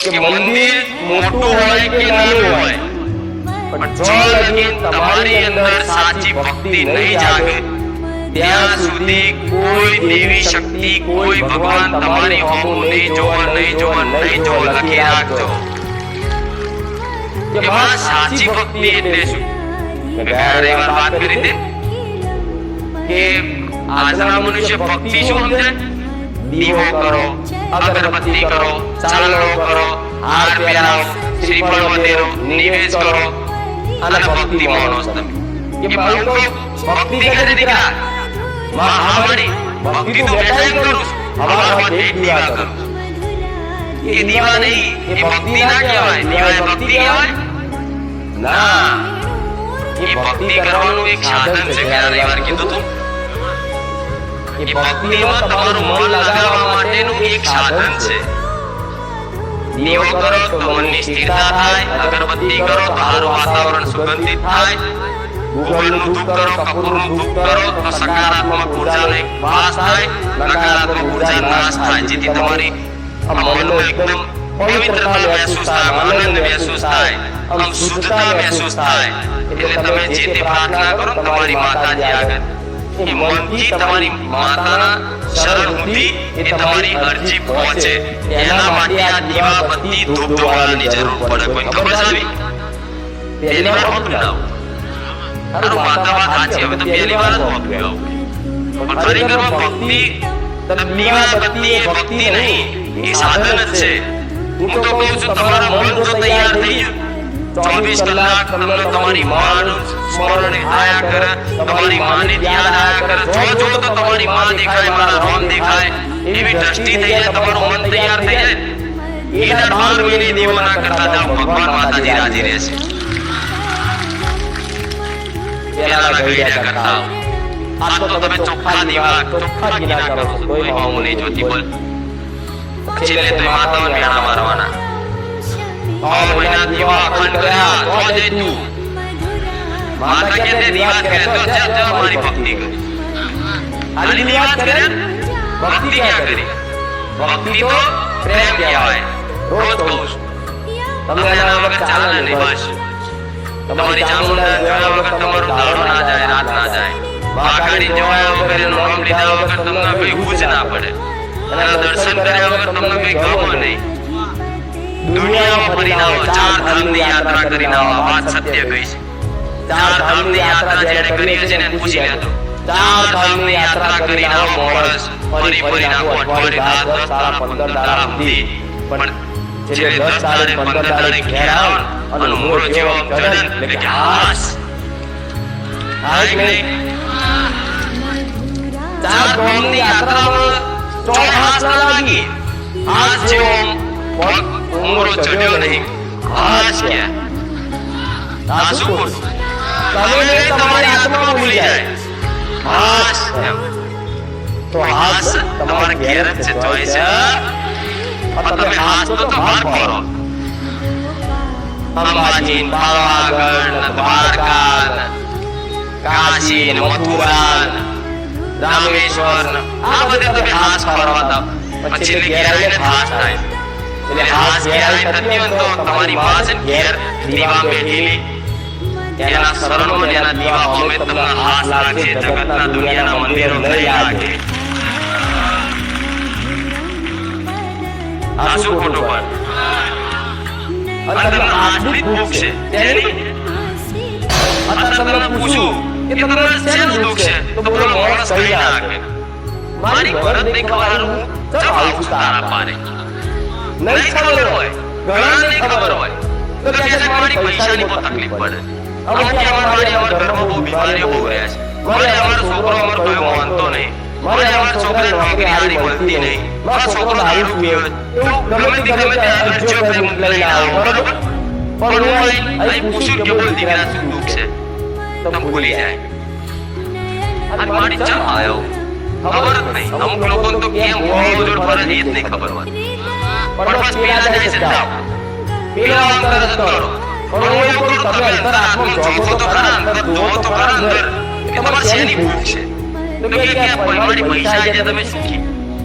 કે મંદિર મોટું હોય કે નાનું હોય, પણ જો લગી તમારી અંદર સાચી ભક્તિ નહીં જાગે ત્યાં સુધી કોઈ દેવી શક્તિ, કોઈ ભગવાન તમારી હોમું નહીં જોવા લખી રાખજો. કે માં સાચી ભક્તિ એટલે શું? મેં ગયા રવિવાર વાત કરી હતી કે આજના મનુષ્ય ભક્તિ શું સમજે? દીવો કરો, અગરબત્તી કરો, ચાલણો કરો, હાર પહેરાવો, શ્રીફળ વધેરો, નિવેદ કરો અને ભક્તિ માનો તમે. કે ભક્તિ કરે દીકરા, માં હાવડી ભક્તિ તો બેટાઈ કરું, હવારમાં એક દીવા કરું. એ દીવા નહીં, એ ભક્તિ ના કહેવાય. દીવા એ ભક્તિ કહેવાય ના. એ ભક્તિ કરવાનું એક સાધન છે. ગયા રવિવાર કીધું તું એ ભક્તિમાં તમારું મન લગાવવા માટેનું એક સાધન છે. દીવો કરો તો મનની સ્થિરતા થાય, અગરબત્તી કરો તો સારું વાતાવરણ સુગંધિત થાય, ગુગળનું ધૂપ કરો, કપૂરનું ધૂપ કરો તો સકારાત્મક ઉર્જાનો એક વાસ થાય, નકારાત્મક ઉર્જા નાશ થાય, જેથી તમારી મનનો એકદમ પવિત્રતા મહેસૂસ થાય, આનંદ મહેસૂસ થાય, આમ શુદ્ધતા મહેસૂસ થાય. એટલે તમે જે તે પ્રાર્થના કરો તમારી માતાજી આગળ, એ મનથી તમારી માતાના શરણ સુધી એ તમારી અરજી પહોંચે. એના માટે આ દીવા બત્તી ધૂપ ધોવાળાની જરૂર પડે. કોઈ ખબર છે? પહેલી વાર હોતું ના આવું. તારું માતા વાત સાચી, હવે તો પહેલી વાર જ હોતું આવું. પણ ખરેખરમાં ભક્તિ, દીવા બત્તી એ ભક્તિ નહીં, એ સાધન જ છે. હું તો કહું છું તમારા મન જો તૈયાર થઈ ગયું, 24 કલાક તમને તમારી માનું સ્મરણ આયા કરે, તમારી માને ધ્યાન આયા કરે, જો તો તમારી માં દેખાય, મારા રામ દેખાય, એવી દ્રષ્ટિ થઈ જાય, તમારું મન તૈયાર થઈ જાય. એના 12 મહિને દેવો ના કરતા જાઓ, ભગવાન માતાજી રાજી રહેશે. પેલા ગઈડા કરતા આ તો તમે ચોખ્ખા દીવા, ચોખ્ખા ગીના કરો છો તોય હું નહીં જોતી. બોલ છેલ્લે તો માતાઓને મેણા મારવાના. 6 મહિના દીવા અખંડ કર્યા તો જઈ તું માતા કે દીવા કરે તો જા મારી ભક્તિ કરી. ખાલી દીવા કરે, ભક્તિ ક્યાં કરી? ભક્તિ તો પ્રેમ કહેવાય. રોજ કહું છું તમને એના વગર ચાલે નહીં. બસ તમારી ચામુંડા જોયા વગર તમારું દાડો ના જાય, રાત ના જાય. બાકાડી જોયા વગર, નામ લીધા વગર તમને કોઈ ભૂજ ના પડે, એના દર્શન કર્યા વગર તમને કોઈ ગમે નહીં. દુનિયામાં ફરીને આવો, 4 ધામની યાત્રા કરીને આવો. વાત સત્ય કહી છે. 4 ધામની યાત્રા જેને કરી છે ને પૂછી લેજો. 4 ધામની યાત્રા કરીને આવો માણસ, ફરી આવો અઠવાડિયે 10 દાડા 15 દાડા સુધી. પણ જે 10 દાડા 15 દાડા ઘેર આવો અને મોરો જેવો ચડે એટલે કે હાસ હાય નહીં. 4 ધામની યાત્રામાં ચોક હાસ ના લાગી. હાસ જેવો ઉમરો ચડ્યો નહીં. હાસ ક્યાં? હાસ ઉપર તમે તમારી આત્મા ભૂલી જાય. હાસ તો હાસ તમારા ઘેર જ છે, જોઈ છે. તમે હાસ તો બહાર ફરો. અંબાજી, પાવાગઢ, દ્વારકા, કાશી, મથુરા, રામેશ્વર, આ બધે તમે હાસ ફરવા દો. પછી ઘેર આવીને હાસ થાય. એટલે હાસ ઘેર આવી થતી હોય તો તમારી માં છે ઘેર દીવા બેઠેલી, એના શરણમાં એના દીવા અમે તમને હાસ લાગશે. જગતના દુનિયાના મંદિરો નહીં લાગે. આ શું ખોટું પણ? અને તમને આટલી દુઃખ છે તેની અત્યારે તમને પૂછું કે તમને શેનું દુઃખ છે તો બોલો માણસ કહી નાખે મારી ભરત નહીં ખબર, હું ચમ આવું છું તારા પારે. નહીં ખબર હોય, ઘણા નહીં ખબર હોય તો કે મારી પૈસાની બહુ તકલીફ પડે. અમુક અમારા ઘરમાં બહુ બીમારીઓ બહુ રહે છે. મારે અમારો છોકરો અમારો કોઈ માનતો નહીં. મારે અમારા છોકરાને નોકરી હારી મળતી નહીં. મારો છોકરો દારૂ પીવે, એવું ગમે તે અરજીઓ કરી મોકલાઈને આવે, બરોબર. પણ હું અહીં પૂછું કે બોલ દીકરા શું દુઃખ છે, તો ભૂલી જાય. અને મારી ચમ આવ્યો ખબર જ નહીં. અમુક લોકો તો કેમ જોડ ફરજ એ જ નહીં ખબર હોય. પણ બસ પેલા જાય છે જાઓ, પેલા અંતર જ કરો. પણ હું એવું કહું તમે અંતર આત્મા જોગો તો ખરા, અંતર જોવો તો ખરા અંદર કે તમારે શેની ભૂખ છે. તો કે મારી પૈસા છે તમે સુખી,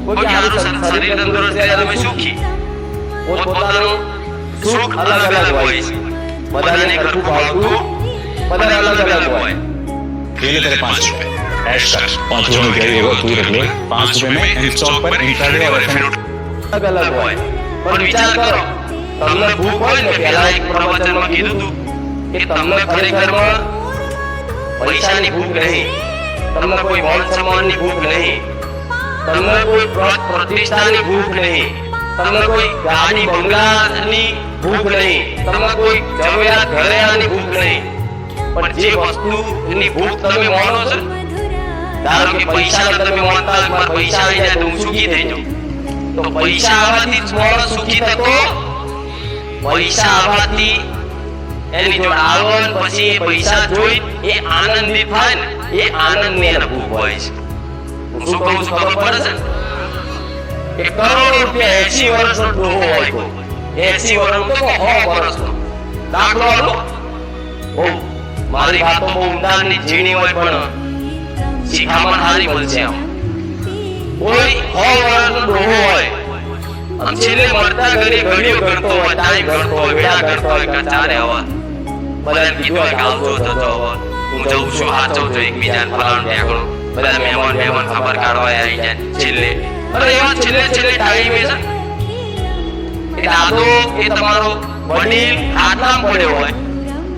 કોઈ સારું શરીર તંદુરસ્ત છે તમે સુખી. પોતપોતાનું સુખ અલગ અલગ હોય છે, બધાને ઘરનું ભાવતું બધા અલગ અલગ હોય। ये ले तेरे 5 रुपए ऐश कर 5 रुपए में क्या देगा तू रख ले 5 रुपए में इन स्टॉक पर इंट्राडे और एफएनओ અલગ અલગ હોય। પણ વિચાર કરો, તમને ભૂખ હોય ને, પહેલા એક પ્રવચનમાં કીધું હતું કે તમને ખરેખરમાં પૈસાની ભૂખ નહીં, તમને કોઈ માન સન્માનની ભૂખ નહીં, તમને કોઈ પદ પ્રતિષ્ઠાની ભૂખ નહીં, તમને કોઈ ગાડી બંગલાની ભૂખ નહીં, તમને કોઈ જવેરાત ઘરેણાની ભૂખ નહીં, પણ જે વસ્તુની ભૂખ તમે માનો છો, ધારો કે પૈસાને તમે માનતા હોય મારા પૈસા આવી જાય તો હું સુખી થઈ જાઉં, તો પૈસા આવવાથી જ માણસ સુખી થતો, પૈસા આવવાથી એની જોડે આવો પછી એ પૈસા જોઈ એ આનંદિત થાય ને, એ આનંદની એને ભૂખ હોય છે। હું શું કહું છું ખબર પડે છે? એક કરોડ રૂપિયા 80 વર્ષનો ડોહો હોય તો 80 વર્ષનો તો 100 વર્ષનો દાખલો આલો, મારી વાતો બહુ ઊંડાણની ઝીણી હોય પણ શિખામણ સારી મળશે। આમ કોઈ 100 વર્ષનો ડોહો હોય અને છેલ્લે મળતા ઘડીઓ ગણતો હોય, તાળી ગણતો હોય, વેળા ગણતો હોય કે ચારે હવા બધાને કીધું હોય કે આવજો જજો હું જઉં છું હાચવજો એકબીજાને ફલાણું ઢેકણું, બધા મહેમાન ખબર કાઢવા આવી જાય છેલ્લે, અરે એવા છેલ્લે ટાઈમે છે એ દાદો એ તમારો વડીલ ખાટલામાં પડ્યો હોય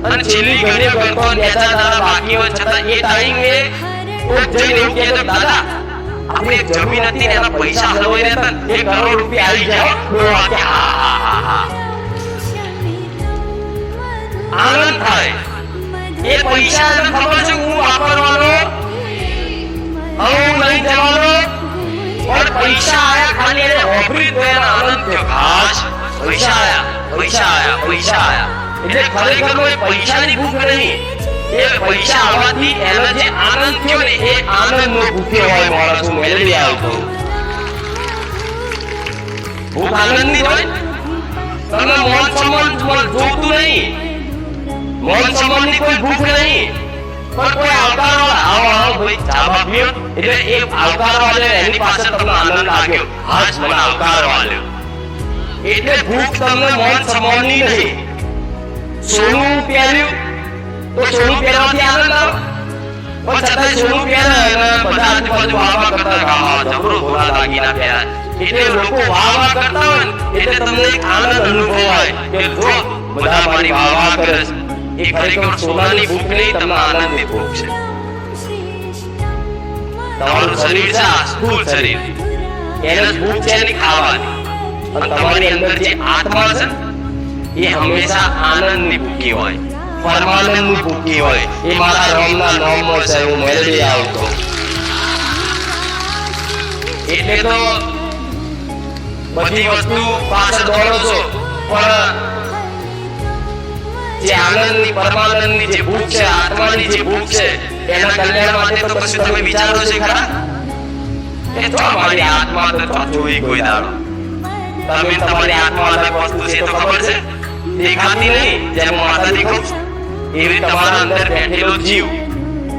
અને છેલ્લી ઘડીઓ ગણતો હોય, 2-4 દાડા બાકી હોય છતાં એ ટાઈમે કોઈ જઈને એવું કહે તો દાદા આપણે એક જમીન હતી ને એના પૈસા હલવાઈ રહેતા ને 1 કરોડ રૂપિયા આવી જાય, આનંદ થાય। એ પૈસા એને ખબર છે હું વાપરવાનો, હું નહીં જવાનો, પણ પૈસા આયા ખાલી એને ઓફરી તો એનો આનંદ થયો, ખાસ પૈસા આયા। એટલે ખરેખર પૈસાની ભૂખ નહીં, એ પૈસા આવવાથી એનો જે આનંદ થયો ને એ આનંદનો ભૂખ્યો હોય માણસ, મેળવી આવતો ભૂખ આનંદની હોય। તમે માન સન્માન જોતું નહીં, માન સન્માનની કોઈ ભૂખ નહીં, પણ કોઈ આવકારવાળા આવો ભાઈ ચા બા પીઓ એટલે એ આવકારવાળા એની પાસે તમને આનંદ લાગ્યો, હાજ મને આવકારવાળો, એટલે ભૂખ તમને માન સન્માનની નહીં। સોનું પહેર્યું તો સોનું પહેરવાથી આનંદ આવે, પણ છતાં સોનું પહેરે અને બધા આજુબાજુ વાવા કરતા હા જબરો ભોળા દાગીના પહેર્યા, એટલે લોકો વાવા કરતા હોય એટલે તમને એક આનંદ અનુભવાય કે જો બધા મારી વાવા કરે છે, એ ખરેખર સોનાની ભૂખ નહીં, તમને આનંદની ભૂખ છે। તમારું શરીર છે આ સ્થૂળ શરીર, એને ભૂખ છે એની ખાવાની, અને તમારી અંદર જે આત્મા છે એ હંમેશા આનંદની ભૂખી હોય, પરમાનંદની ભૂખી હોય। એ મારા રામના નામમાં છે હું મેળવી આવતો, એટલે તો બધી વસ્તુ પાછળ દોડો છો, પણ જે આનંદની પરમાનંદની જે ભૂખ છે, આત્માની જે ભૂખ છે, એના કલ્યાણ માટે તો પછી તમે વિચારો છો ખરા કે તો મારી આત્મા તો જોઈ કોઈ દાડો, તમે તમારી આત્મા અલગ વસ્તુ છે તો ખબર છે, દેખાતી નહીં, જેમ માતા દેખાવ એવી તમારા અંદર બેઠેલો જીવ,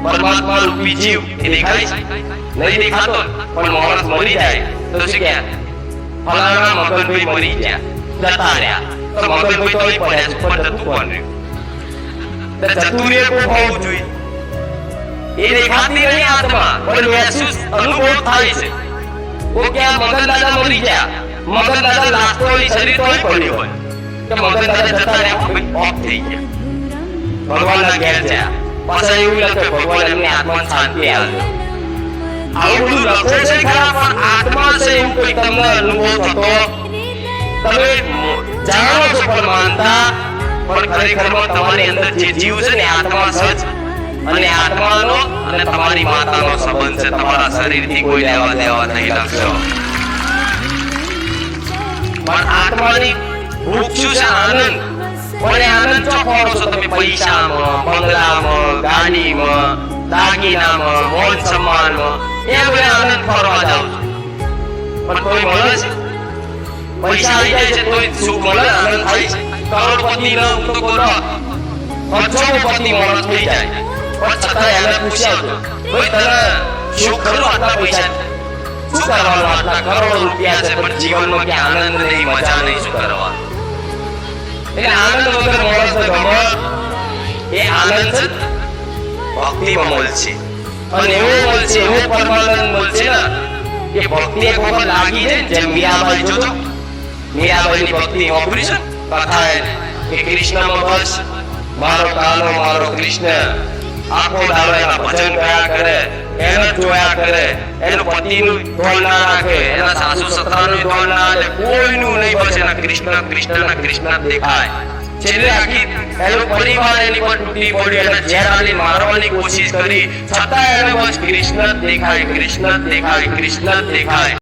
પરમાત્મા રૂપી જીવ એ દેખાય છે નહીં દેખાતો, પણ માણસ મરી જાય તો શું કે ફલાણા મગનભાઈ મરી ગયા જતા રહ્યા, તો મગનભાઈ તો અહીં પડ્યા છે પણ જતું કોણ રહ્યું, તો જતું રે કોઈ હોવું જોઈએ, એ દેખાતી નહીં આત્મા, પણ મહેસૂસ અનુભવ થાય છે ઓ કે આ મગન દાદા મરી ગયા, મગન દાદા લાગતો હોય શરીર તો અહીં પડ્યું હોય કે મગન દાદા જતા રહ્યા ઓફ થઈ ગયા, ભગવાનના ઘેર ગયા, પાછા એવું લખે ભગવાન એમની આત્માને શાંતિ આપે, આવું બધું લખો છે ખરા, પણ આત્મા છે એવું કોઈ તમને અનુભવ થતો તમે જાણો છો પણ માનતા, પણ ખરેખરમાં તમારી અંદર જે જીવ છે ને આત્મા સચ, અને આત્માનો અને તમારી માતાનો સંબંધ છે, તમારા શરીરથી કોઈ લેવા દેવા નહીં લખશો, પણ આત્માની ભૂખ શું છે? આનંદ। પણ આનંદ ચો ખોરો છો તમે? પૈસામાં, બંગલામાં, ગાડીમાં, દાગીનામાં, મોન સન્માનમાં, એ બધા આનંદ ખોરવા જાવ છો, પણ કોઈ મળે છે? પૈસા આવી જાય છે તોય સુખ મળે, આનંદ થાય છે? કરોડપતિ ન તો કોઈ 500પતિ માણસ થઈ જાય, પણ છતાં એને પૂછ્યા ભાઈ તને સુખ ખરું આટલા પૈસા? શું કરવાનું? આટલા કરોડો રૂપિયા છે પણ જીવનમાં કે આનંદ નહીં, મજા નહીં, શું કરવાનું? એટલે આનંદ વગર માણસને ગમે એ આનંદ છે ભક્તિમાં મળશે, અને એવો મળશે, એવો પરમાનંદ મળશે ને કે ભક્તિ એક વખત લાગી જાય ને, જેમ મીરાબાઈ જોજો, મીરાબાઈની ભક્તિ વાપરી છે કથા કે કૃષ્ણમાં બસ મારો કાનો મારો કૃષ્ણ આખો દાડો એના ભજન કર્યા કરે, એને જોયા કરે, એનો પતિનું ધોલ ના રાખે, એના સાસુ સસરાનું ધોલ ના લે, કોઈનું નહીં, બસ એના કૃષ્ણ કૃષ્ણના કૃષ્ણ જ દેખાય. છેલ્લે આખી એનો પરિવાર એની પર તૂટી પડ્યો, એને ઝેરાની મારવાની કોશિશ કરી, છતાં એને બસ કૃષ્ણ જ દેખાય, કૃષ્ણ જ દેખાય, કૃષ્ણ જ દેખાય.